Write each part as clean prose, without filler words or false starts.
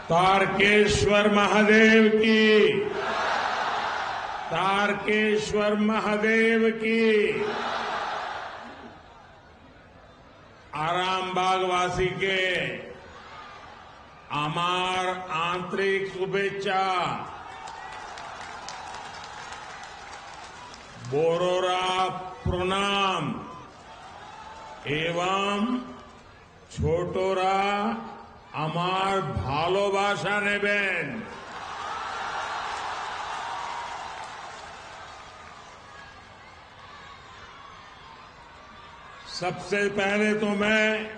तारकेश्वर महादेव की, तारकेश्वर महादेव की। आरामबागवासी के अमार आंतरिक शुभेच्छा। बोरोरा प्रणाम एवं छोटोरा अमार भालोबासा नेबेन। सबसे पहले तो मैं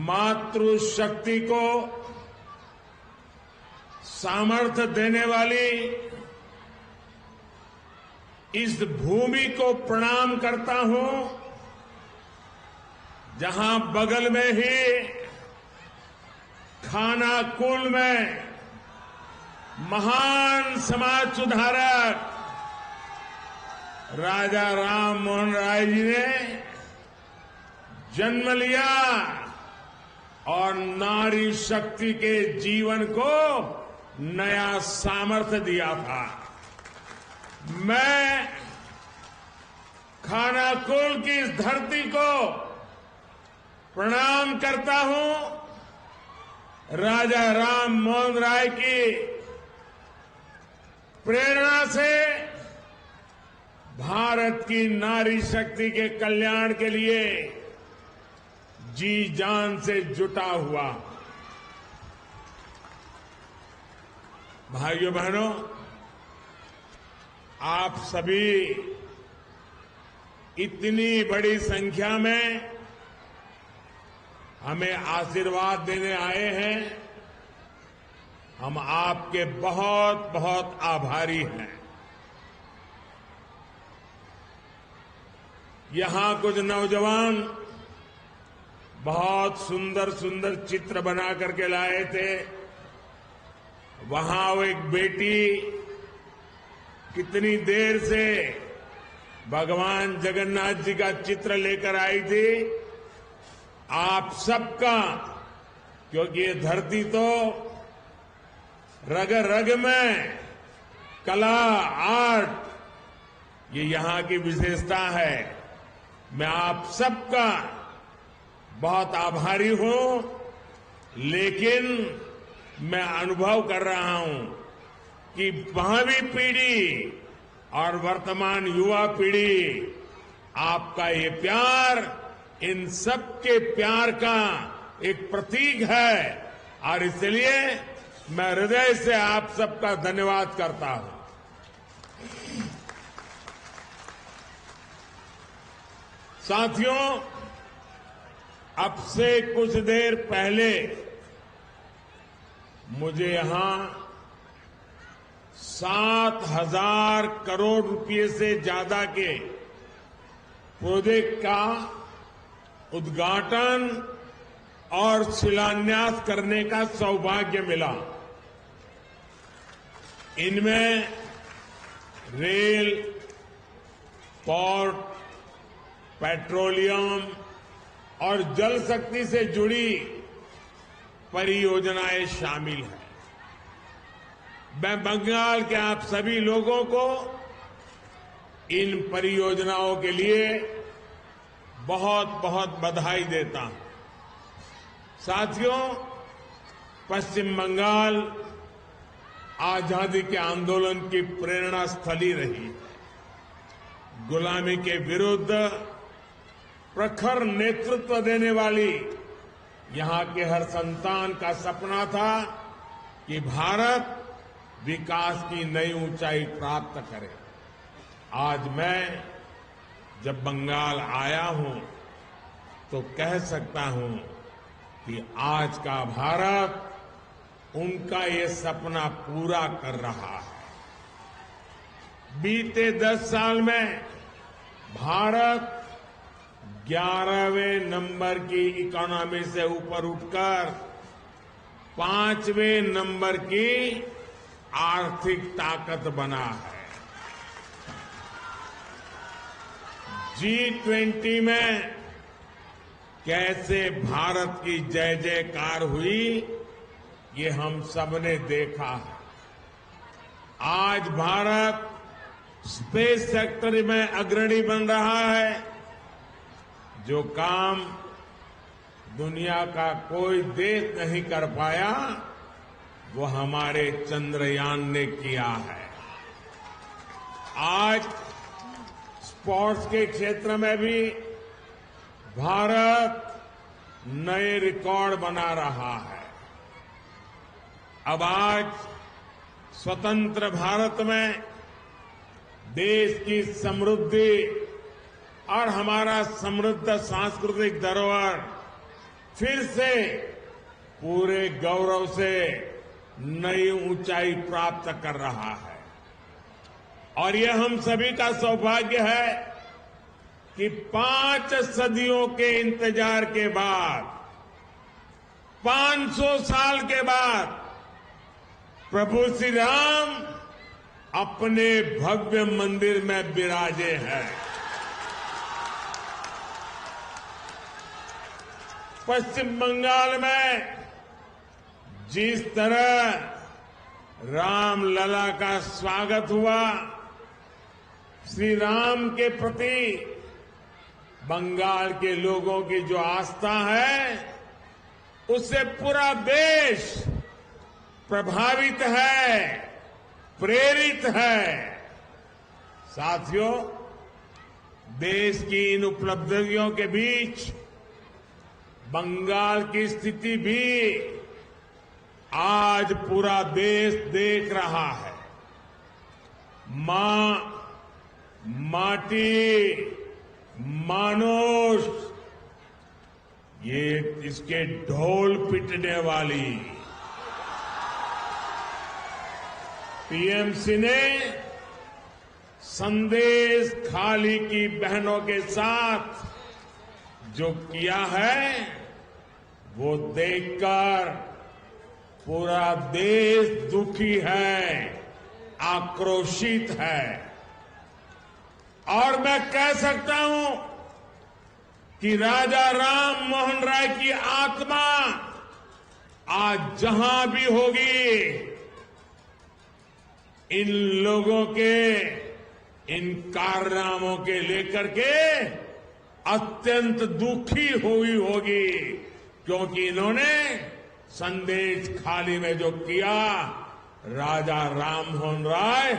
मातृशक्ति को सामर्थ्य देने वाली इस भूमि को प्रणाम करता हूं, जहां बगल में ही खानाकुल में महान समाज सुधारक राजा राम मोहन राय जी ने जन्म लिया और नारी शक्ति के जीवन को नया सामर्थ्य दिया था। मैं खानाकुल की इस धरती को प्रणाम करता हूं। राजा राम मोहन राय की प्रेरणा से भारत की नारी शक्ति के कल्याण के लिए जी जान से जुटा हुआ। भाइयों बहनों, आप सभी इतनी बड़ी संख्या में हमें आशीर्वाद देने आए हैं। हम आपके बहुत बहुत आभारी हैं। यहां कुछ नौजवान बहुत सुंदर सुंदर चित्र बना करके लाए थे। वहां वो एक बेटी कितनी देर से भगवान जगन्नाथ जी का चित्र लेकर आई थी। आप सबका, क्योंकि ये धरती तो रग रग में कला, आर्ट, ये यहां की विशेषता है। मैं आप सबका बहुत आभारी हूं, लेकिन मैं अनुभव कर रहा हूं कि भावी पीढ़ी और वर्तमान युवा पीढ़ी आपका ये प्यार इन सबके प्यार का एक प्रतीक है, और इसलिए मैं हृदय से आप सबका धन्यवाद करता हूं। साथियों, अब से कुछ देर पहले मुझे यहां 7,000 करोड़ रुपए से ज्यादा के प्रोजेक्ट का उद्घाटन और शिलान्यास करने का सौभाग्य मिला। इनमें रेल, पोर्ट, पेट्रोलियम और जल शक्ति से जुड़ी परियोजनाएं शामिल हैं। मैं बंगाल के आप सभी लोगों को इन परियोजनाओं के लिए बहुत बहुत बधाई देता हूं। साथियों, पश्चिम बंगाल आजादी के आंदोलन की प्रेरणा स्थली रही है। गुलामी के विरुद्ध प्रखर नेतृत्व देने वाली यहां के हर संतान का सपना था कि भारत विकास की नई ऊंचाई प्राप्त करे। आज मैं जब बंगाल आया हूं तो कह सकता हूं कि आज का भारत उनका ये सपना पूरा कर रहा है। बीते 10 साल में भारत 11वें नंबर की इकोनॉमी से ऊपर उठकर 5वें नंबर की आर्थिक ताकत बना है। G20 में कैसे भारत की जय जयकार हुई, ये हम सबने देखा है। आज भारत स्पेस सेक्टर में अग्रणी बन रहा है। जो काम दुनिया का कोई देश नहीं कर पाया, वो हमारे चंद्रयान ने किया है। आज स्पोर्ट्स के क्षेत्र में भी भारत नए रिकॉर्ड बना रहा है। अब आज स्वतंत्र भारत में देश की समृद्धि और हमारा समृद्ध सांस्कृतिक धरोहर फिर से पूरे गौरव से नई ऊंचाई प्राप्त कर रहा है। और यह हम सभी का सौभाग्य है कि 5 सदियों के इंतजार के बाद, 500 साल के बाद प्रभु श्री राम अपने भव्य मंदिर में विराजे हैं। पश्चिम बंगाल में जिस तरह रामलला का स्वागत हुआ, श्री राम के प्रति बंगाल के लोगों की जो आस्था है, उससे पूरा देश प्रभावित है, प्रेरित है। साथियों, देश की इन उपलब्धियों के बीच बंगाल की स्थिति भी आज पूरा देश देख रहा है। मां, माटी, मानुष, ये इसके ढोल पिटने वाली टीएमसी ने संदेश खाली की बहनों के साथ जो किया है, वो देखकर पूरा देश दुखी है, आक्रोशित है। और मैं कह सकता हूं कि राजा राम मोहन राय की आत्मा आज जहां भी होगी, इन लोगों के इन कारनामों के लेकर के अत्यंत दुखी हुई होगी, क्योंकि इन्होंने संदेश खाली में जो किया, राजा राम मोहन राय,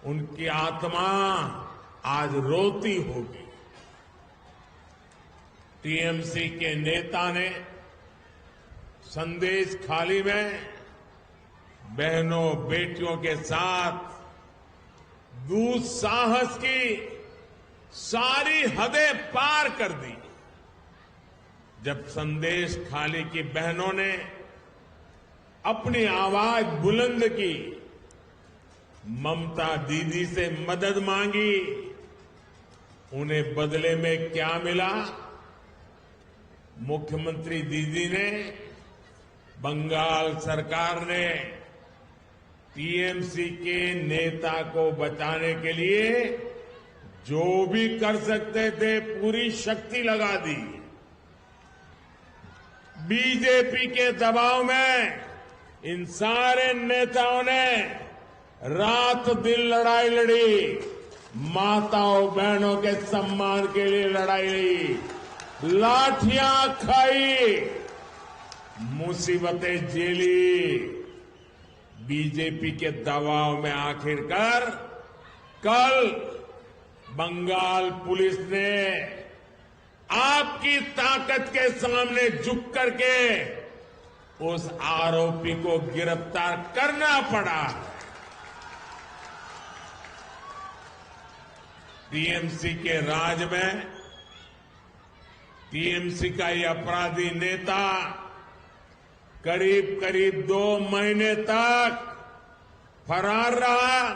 उनकी आत्मा आज रोती होगी। टीएमसी के नेता ने संदेश खाली में बहनों बेटियों के साथ दुस्साहस की सारी हदें पार कर दी। जब संदेश खाली की बहनों ने अपनी आवाज बुलंद की, ममता दीदी से मदद मांगी, उन्हें बदले में क्या मिला? मुख्यमंत्री दीदी ने, बंगाल सरकार ने टीएमसी के नेता को बचाने के लिए जो भी कर सकते थे पूरी शक्ति लगा दी। बीजेपी के दबाव में इन सारे नेताओं ने रात दिन लड़ाई लड़ी, माताओं बहनों के सम्मान के लिए लड़ाई लड़ी, लाठियां खाई, मुसीबतें झेली। बीजेपी के दबाव में आखिरकार कल बंगाल पुलिस ने आपकी ताकत के सामने झुक करके उस आरोपी को गिरफ्तार करना पड़ा। टीएमसी के राज में टीएमसी का ये अपराधी नेता करीब करीब 2 महीने तक फरार रहा।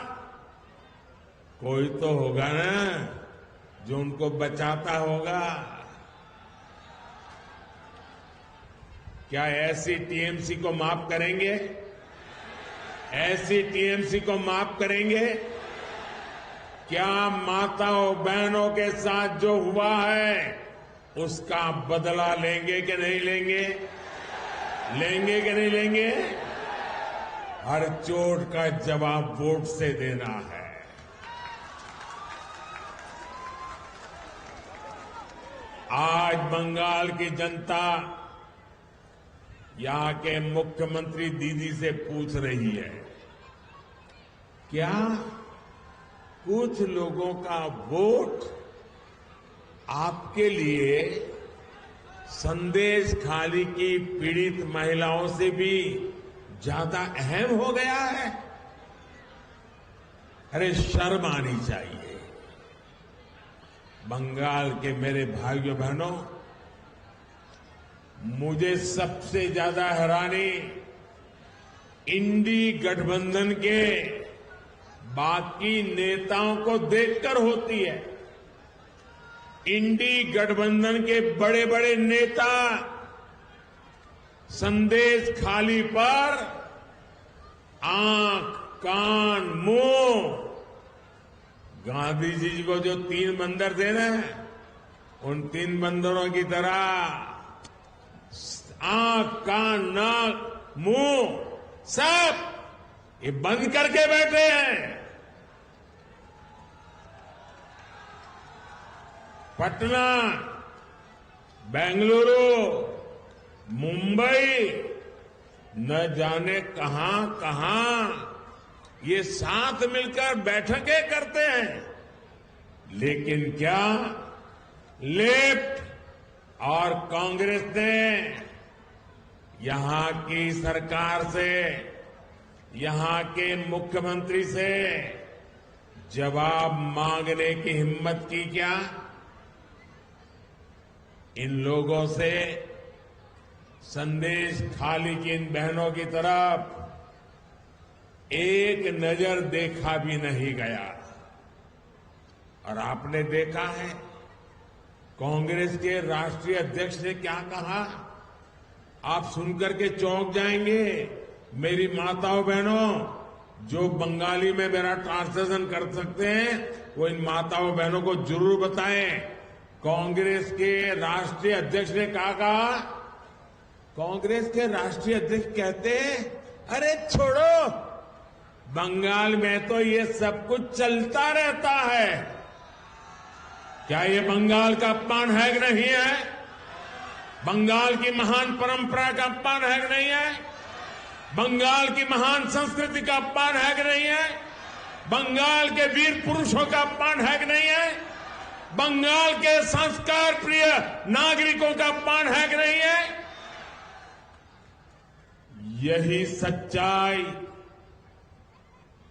कोई तो होगा ना जो उनको बचाता होगा। क्या ऐसी टीएमसी को माफ करेंगे? ऐसी टीएमसी को माफ करेंगे? क्या माताओं बहनों के साथ जो हुआ है उसका बदला लेंगे कि नहीं लेंगे? लेंगे कि नहीं लेंगे? हर चोट का जवाब वोट से देना है। आज बंगाल की जनता यहां के मुख्यमंत्री दीदी से पूछ रही है, क्या कुछ लोगों का वोट आपके लिए संदेश खाली की पीड़ित महिलाओं से भी ज्यादा अहम हो गया है? अरे शर्म आनी चाहिए। बंगाल के मेरे भाइयों बहनों, मुझे सबसे ज्यादा हैरानी इंडी गठबंधन के बाकी नेताओं को देखकर होती है। इंडी गठबंधन के बड़े बड़े नेता संदेश खाली पर आंख, कान, मुंह, गांधी जी को जो 3 बंदर थे ना, उन 3 बंदरों की तरह आंख, कान, नाक, मुंह सब ये बंद करके बैठे हैं। पटना, बेंगलुरु, मुंबई, न जाने कहां कहां ये साथ मिलकर बैठकें करते हैं, लेकिन क्या लेफ्ट और कांग्रेस ने यहां की सरकार से, यहां के मुख्यमंत्री से जवाब मांगने की हिम्मत की क्या? इन लोगों से संदेश खाली की इन बहनों की तरफ एक नजर देखा भी नहीं गया। और आपने देखा है कांग्रेस के राष्ट्रीय अध्यक्ष ने क्या कहा? आप सुनकर के चौंक जाएंगे। मेरी माताओं बहनों, जो बंगाली में मेरा ट्रांसलेशन कर सकते हैं वो इन माताओं बहनों को जरूर बताएं। कांग्रेस के राष्ट्रीय अध्यक्ष ने क्या कहा? कांग्रेस के राष्ट्रीय अध्यक्ष कहते हैं, अरे छोड़ो, बंगाल में तो ये सब कुछ चलता रहता है। क्या ये बंगाल का अपमान है कि नहीं है? बंगाल की महान परंपरा का अपमान है कि नहीं है? बंगाल की महान संस्कृति का अपमान है कि नहीं है? बंगाल के वीर पुरुषों का अपमान है कि नहीं है? बंगाल के संस्कार प्रिय नागरिकों का अपमान है कि नहीं है? यही सच्चाई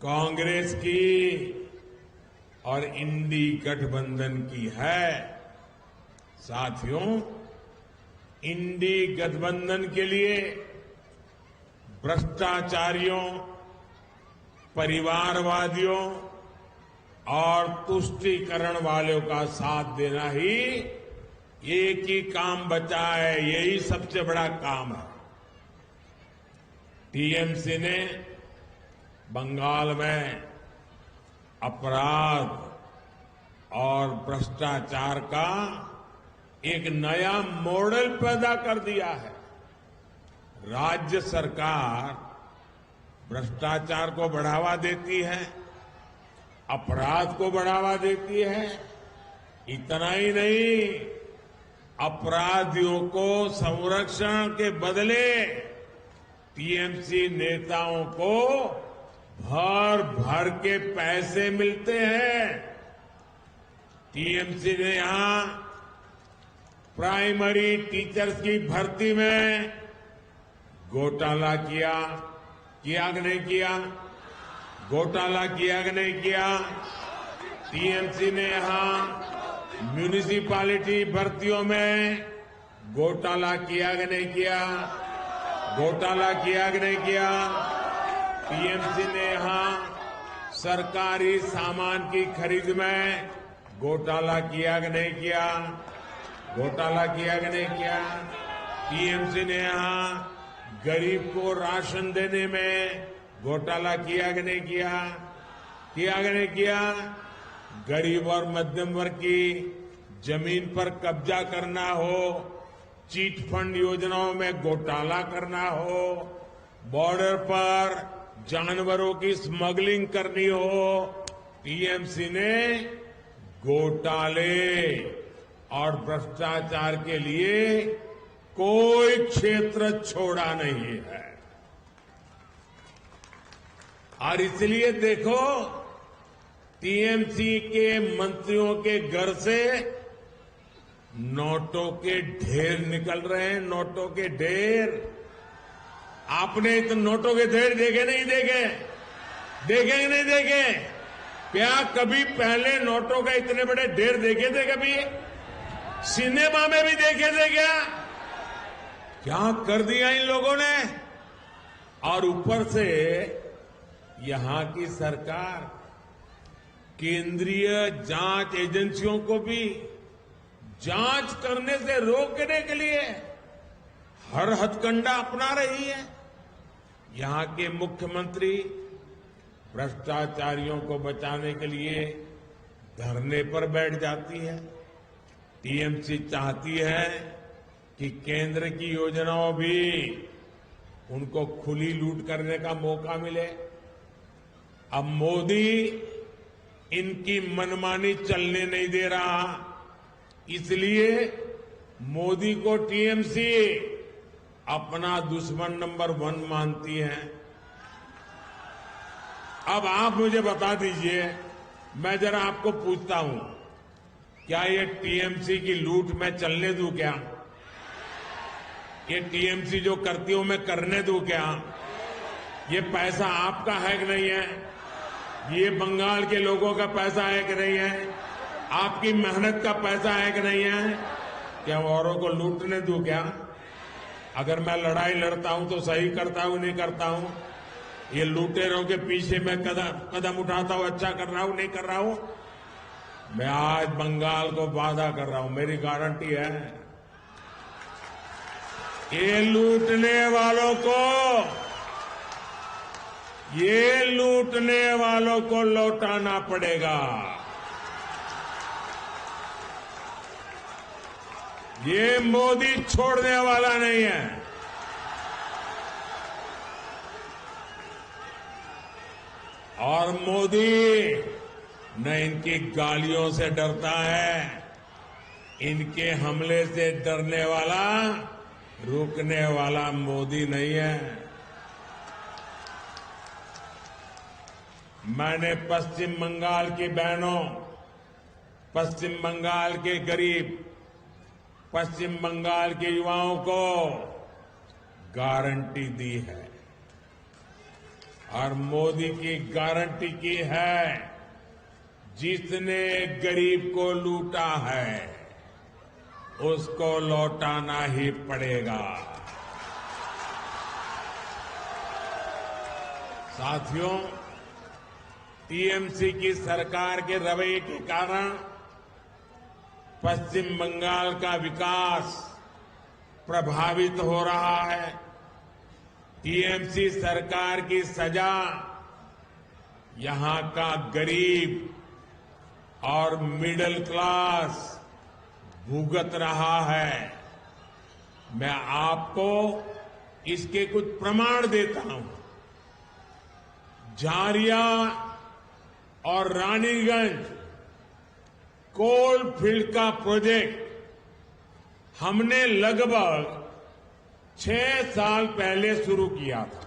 कांग्रेस की और इंडी गठबंधन की है। साथियों, इंडी गठबंधन के लिए भ्रष्टाचारियों, परिवारवादियों और तुष्टीकरण वालों का साथ देना ही एक ही काम बचा है। यही सबसे बड़ा काम है। टीएमसी ने बंगाल में अपराध और भ्रष्टाचार का एक नया मॉडल पैदा कर दिया है। राज्य सरकार भ्रष्टाचार को बढ़ावा देती है, अपराध को बढ़ावा देती है। इतना ही नहीं, अपराधियों को संरक्षण के बदले टीएमसी नेताओं को भर भर के पैसे मिलते हैं। टीएमसी ने यहां प्राइमरी टीचर्स की भर्ती में घोटाला किया कि नहीं किया? घोटाला किया कि नहीं किया? टीएमसी ने यहां म्यूनिसिपैलिटी भर्तियों में घोटाला किया कि नहीं किया? घोटाला किया कि नहीं किया? टीएमसी ने यहां सरकारी सामान की खरीद में घोटाला किया कि नहीं किया? घोटाला किया कि नहीं किया? टीएमसी ने यहां गरीब को राशन देने में घोटाला किया कि नहीं किया? किया कि नहीं किया? गरीब और मध्यम वर्ग की जमीन पर कब्जा करना हो, चीट फंड योजनाओं में घोटाला करना हो, बॉर्डर पर जानवरों की स्मगलिंग करनी हो, टीएमसी ने घोटाले और भ्रष्टाचार के लिए कोई क्षेत्र छोड़ा नहीं है। और इसलिए देखो, टीएमसी के मंत्रियों के घर से नोटों के ढेर निकल रहे हैं, नोटों के ढेर। आपने तो नोटों के ढेर देखे नहीं देखे? देखे नहीं देखे? क्या कभी पहले नोटों का इतने बड़े ढेर देखे थे? कभी सिनेमा में भी देखे थे क्या? क्या कर दिया इन लोगों ने। और ऊपर से यहां की सरकार केंद्रीय जांच एजेंसियों को भी जांच करने से रोकने के लिए हर हथकंडा अपना रही है। यहां के मुख्यमंत्री भ्रष्टाचारियों को बचाने के लिए धरने पर बैठ जाती है। टीएमसी चाहती है कि केंद्र की योजनाओं भी उनको खुली लूट करने का मौका मिले। अब मोदी इनकी मनमानी चलने नहीं दे रहा, इसलिए मोदी को टीएमसी अपना दुश्मन नंबर 1 मानती है। अब आप मुझे बता दीजिए, मैं जरा आपको पूछता हूं, क्या ये टीएमसी की लूट मैं चलने दूं क्या? ये टीएमसी जो करती हूं मैं करने दूं क्या? ये पैसा आपका है कि नहीं है? ये बंगाल के लोगों का पैसा है कि नहीं है? आपकी मेहनत का पैसा है कि नहीं है? क्या औरों को लूटने दूं क्या? अगर मैं लड़ाई लड़ता हूं तो सही करता हूं नहीं करता हूं? ये लुटेरों के पीछे मैं कदम उठाता हूं, अच्छा कर रहा हूं नहीं कर रहा हूं? मैं आज बंगाल को वादा कर रहा हूं, मेरी गारंटी है, ये लूटने वालों को लौटाना पड़ेगा। ये मोदी छोड़ने वाला नहीं है। और मोदी न इनकी गालियों से डरता है, इनके हमले से डरने वाला, रुकने वाला मोदी नहीं है। मैंने पश्चिम बंगाल की बहनों, पश्चिम बंगाल के गरीब, पश्चिम बंगाल के युवाओं को गारंटी दी है और मोदी की गारंटी की है, जिसने गरीब को लूटा है उसको लौटाना ही पड़ेगा। साथियों, टीएमसी की सरकार के रवैये के कारण पश्चिम बंगाल का विकास प्रभावित हो रहा है। टीएमसी सरकार की सजा यहां का गरीब और मिडिल क्लास भुगत रहा है। मैं आपको इसके कुछ प्रमाण देता हूं। झारिया और रानीगंज कोल फील्ड का प्रोजेक्ट हमने लगभग 6 साल पहले शुरू किया था,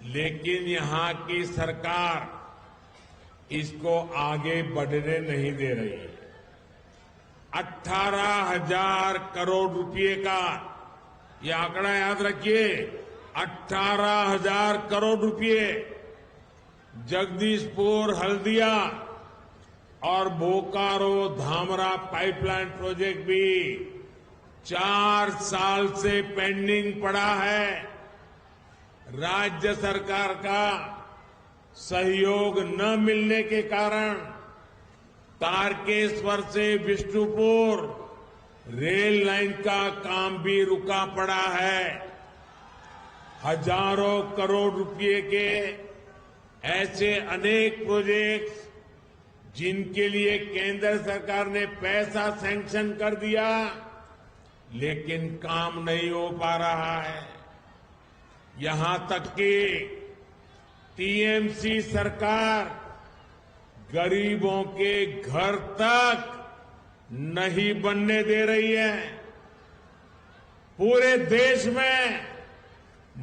लेकिन यहां की सरकार इसको आगे बढ़ने नहीं दे रही है। 18,000 करोड़ रुपए का यह आंकड़ा याद रखिए, 18,000 करोड़ रुपए जगदीशपुर, हल्दिया और बोकारो धामरा पाइपलाइन प्रोजेक्ट भी 4 साल से पेंडिंग पड़ा है। राज्य सरकार का सहयोग न मिलने के कारण तारकेश्वर से विष्णुपुर रेल लाइन का काम भी रुका पड़ा है। हजारों करोड़ रुपए के ऐसे अनेक प्रोजेक्ट्स जिनके लिए केंद्र सरकार ने पैसा सैंक्शन कर दिया, लेकिन काम नहीं हो पा रहा है। यहां तक कि टीएमसी सरकार गरीबों के घर तक नहीं बनने दे रही है। पूरे देश में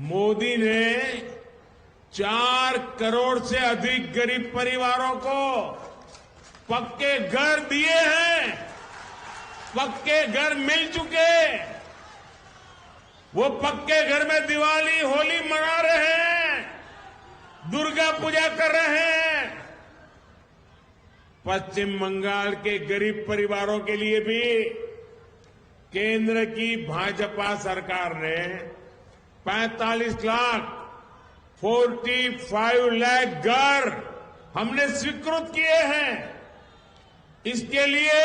मोदी ने 4 करोड़ से अधिक गरीब परिवारों को पक्के घर दिए हैं, पक्के घर मिल चुके। वो पक्के घर में दिवाली होली मना रहे हैं, दुर्गा पूजा कर रहे हैं। पश्चिम बंगाल के गरीब परिवारों के लिए भी केंद्र की भाजपा सरकार ने 45 लाख 45 लाख घर हमने स्वीकृत किए हैं। इसके लिए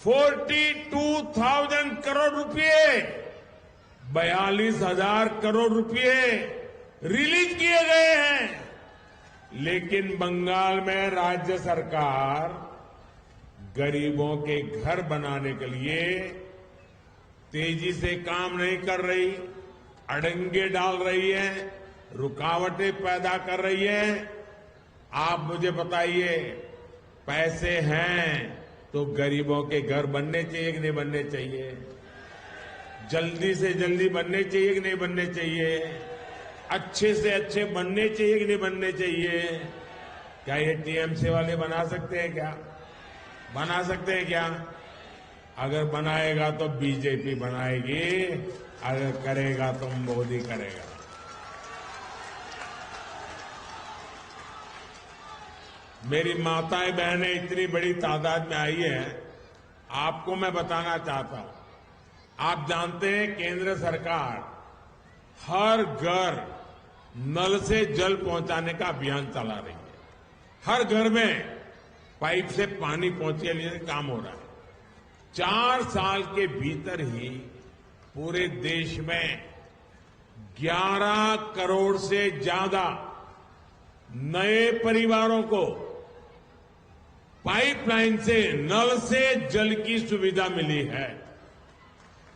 42,000 करोड़ रुपए, 42,000 करोड़ रुपए रिलीज किए गए हैं। लेकिन बंगाल में राज्य सरकार गरीबों के घर बनाने के लिए तेजी से काम नहीं कर रही, अड़ंगे डाल रही है, रुकावटें पैदा कर रही है। आप मुझे बताइए, पैसे हैं तो गरीबों के घर बनने चाहिए कि नहीं बनने चाहिए? जल्दी से जल्दी बनने चाहिए कि नहीं बनने चाहिए? अच्छे से अच्छे बनने चाहिए कि नहीं बनने चाहिए? क्या ये टीएमसी वाले बना सकते हैं क्या? बना सकते हैं क्या? अगर बनाएगा तो बीजेपी बनाएगी, अगर करेगा तो मोदी करेगा। मेरी माताएं बहनें इतनी बड़ी तादाद में आई है, आपको मैं बताना चाहता हूं। आप जानते हैं केंद्र सरकार हर घर नल से जल पहुंचाने का अभियान चला रही है। हर घर में पाइप से पानी पहुंचे लिए काम हो रहा है। 4 साल के भीतर ही पूरे देश में 11 करोड़ से ज्यादा नए परिवारों को पाइपलाइन से नल से जल की सुविधा मिली है।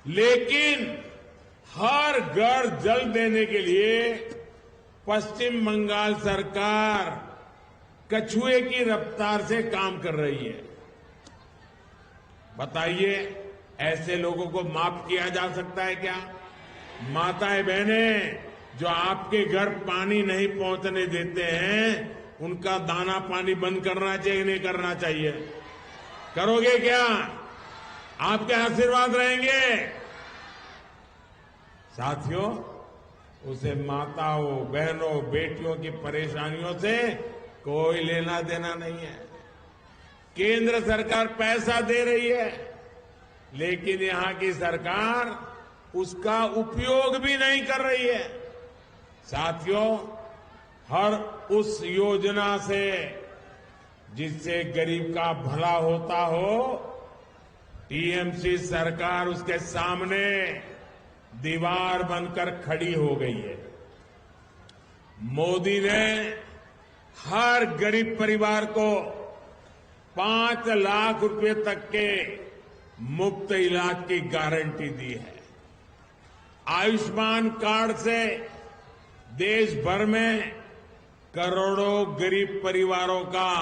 लेकिन हर घर जल देने के लिए पश्चिम बंगाल सरकार कछुए की रफ्तार से काम कर रही है। बताइए, ऐसे लोगों को माफ किया जा सकता है क्या? माताएं बहनें जो आपके घर पानी नहीं पहुंचने देते हैं, उनका दाना पानी बंद करना चाहिए नहीं करना चाहिए? करोगे क्या? आपके आशीर्वाद रहेंगे। साथियों, उसे माताओं बहनों बेटियों की परेशानियों से कोई लेना देना नहीं है। केंद्र सरकार पैसा दे रही है, लेकिन यहां की सरकार उसका उपयोग भी नहीं कर रही है। साथियों, हर उस योजना से जिससे गरीब का भला होता हो, टीएमसी सरकार उसके सामने दीवार बनकर खड़ी हो गई है। मोदी ने हर गरीब परिवार को 5 लाख रुपए तक के मुफ्त इलाज की गारंटी दी है। आयुष्मान कार्ड से देश भर में करोड़ों गरीब परिवारों का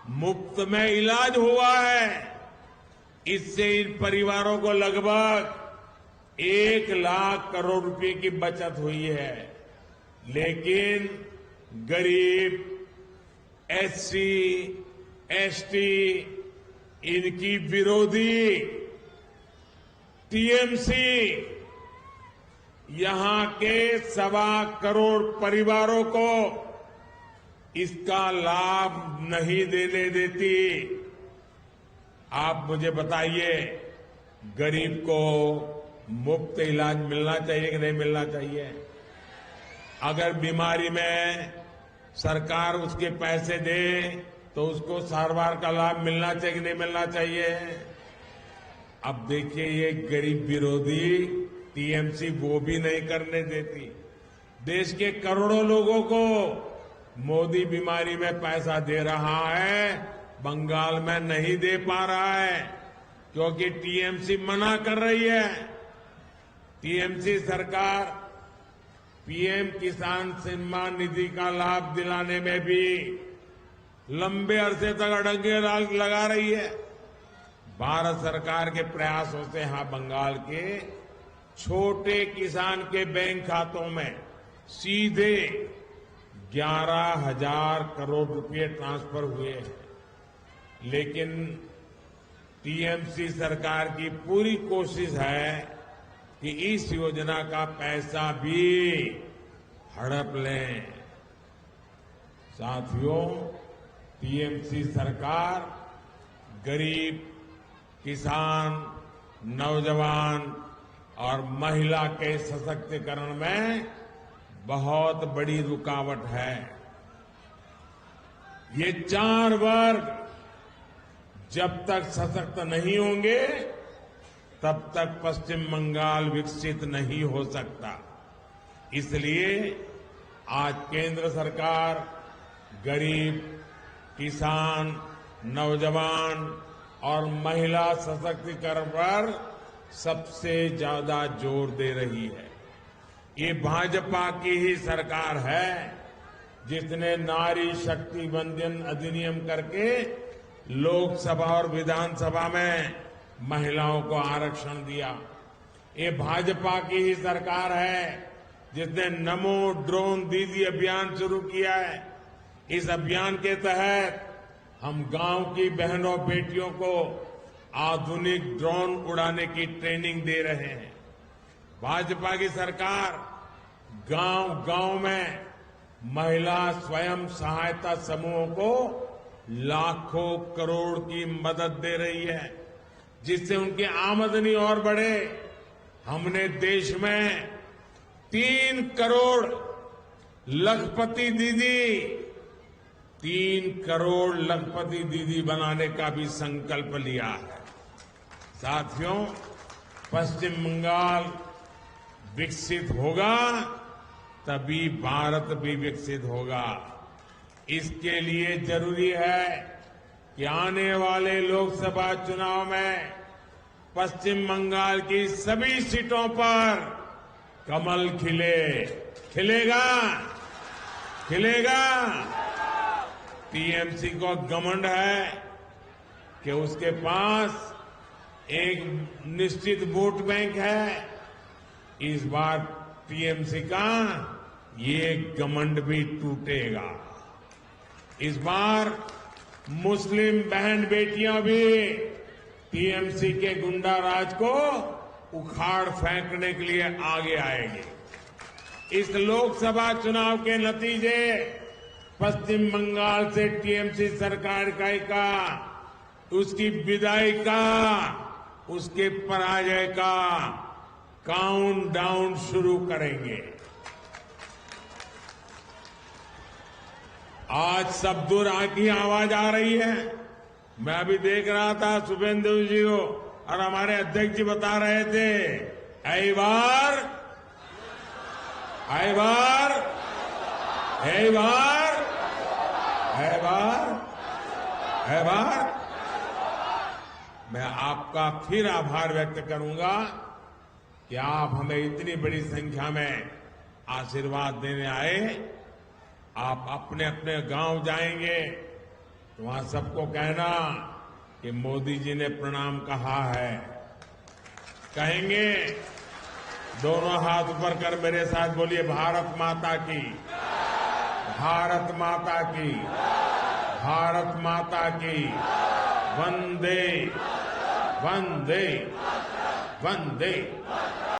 मुफ्त में इलाज हुआ है। इससे इन परिवारों को लगभग 1 लाख करोड़ रुपए की बचत हुई है। लेकिन गरीब, एससी, एसटी, इनकी विरोधी टीएमसी यहां के 1.25 करोड़ परिवारों को इसका लाभ नहीं देने देती। आप मुझे बताइए, गरीब को मुफ्त इलाज मिलना चाहिए कि नहीं मिलना चाहिए? अगर बीमारी में सरकार उसके पैसे दे तो उसको सारवार का लाभ मिलना चाहिए कि नहीं मिलना चाहिए? अब देखिए, ये गरीब विरोधी टीएमसी वो भी नहीं करने देती। देश के करोड़ों लोगों को मोदी बीमारी में पैसा दे रहा है, बंगाल में नहीं दे पा रहा है क्योंकि टीएमसी मना कर रही है। टीएमसी सरकार पीएम किसान सम्मान निधि का लाभ दिलाने में भी लंबे अरसे तक अड़ंगे लगा रही है। भारत सरकार के प्रयासों से यहां बंगाल के छोटे किसान के बैंक खातों में सीधे 11,000 करोड़ रुपए ट्रांसफर हुए हैं। लेकिन टीएमसी सरकार की पूरी कोशिश है कि इस योजना का पैसा भी हड़प लें। साथियों, टीएमसी सरकार गरीब, किसान, नौजवान और महिला के सशक्तिकरण में बहुत बड़ी रुकावट है। ये 4 वर्ग जब तक सशक्त नहीं होंगे तब तक पश्चिम बंगाल विकसित नहीं हो सकता। इसलिए आज केंद्र सरकार गरीब, किसान, नौजवान और महिला सशक्तिकरण पर सबसे ज्यादा जोर दे रही है। ये भाजपा की ही सरकार है जिसने नारी शक्ति वंदन अधिनियम करके लोकसभा और विधानसभा में महिलाओं को आरक्षण दिया। ये भाजपा की ही सरकार है जिसने नमो ड्रोन दीदी अभियान शुरू किया है। इस अभियान के तहत हम गांव की बहनों बेटियों को आधुनिक ड्रोन उड़ाने की ट्रेनिंग दे रहे हैं। भाजपा की सरकार गांव-गांव में महिला स्वयं सहायता समूहों को लाखों करोड़ की मदद दे रही है जिससे उनकी आमदनी और बढ़े। हमने देश में 3 करोड़ लखपति दीदी 3 करोड़ लखपति दीदी बनाने का भी संकल्प लिया है। साथियों, पश्चिम बंगाल विकसित होगा तभी भारत भी विकसित होगा। इसके लिए जरूरी है कि आने वाले लोकसभा चुनाव में पश्चिम बंगाल की सभी सीटों पर कमल खिले। खिलेगा? खिलेगा? टीएमसी को घमंड है कि उसके पास एक निश्चित वोट बैंक है। इस बार टीएमसी का ये घमंड भी टूटेगा। इस बार मुस्लिम बहन बेटियां भी टीएमसी के गुंडा राज को उखाड़ फेंकने के लिए आगे आएंगे। इस लोकसभा चुनाव के नतीजे पश्चिम बंगाल से टीएमसी सरकार का उसकी विदाई का, उसके पराजय का काउंटडाउन शुरू करेंगे। आज सब दूर की आवाज आ रही है। मैं अभी देख रहा था शुभेंदु जी को और हमारे अध्यक्ष जी बता रहे थे, ऐ बार, ऐ बार, ऐ बार, ऐ बार, ऐ बार। मैं आपका फिर आभार व्यक्त करूंगा कि आप हमें इतनी बड़ी संख्या में आशीर्वाद देने आए। आप अपने अपने गांव जाएंगे तो वहां सबको कहना कि मोदी जी ने प्रणाम कहा है। कहेंगे, दोनों हाथ ऊपर कर मेरे साथ बोलिए, भारत माता की, भारत माता की, भारत माता की, वंदे वंदे वंदे।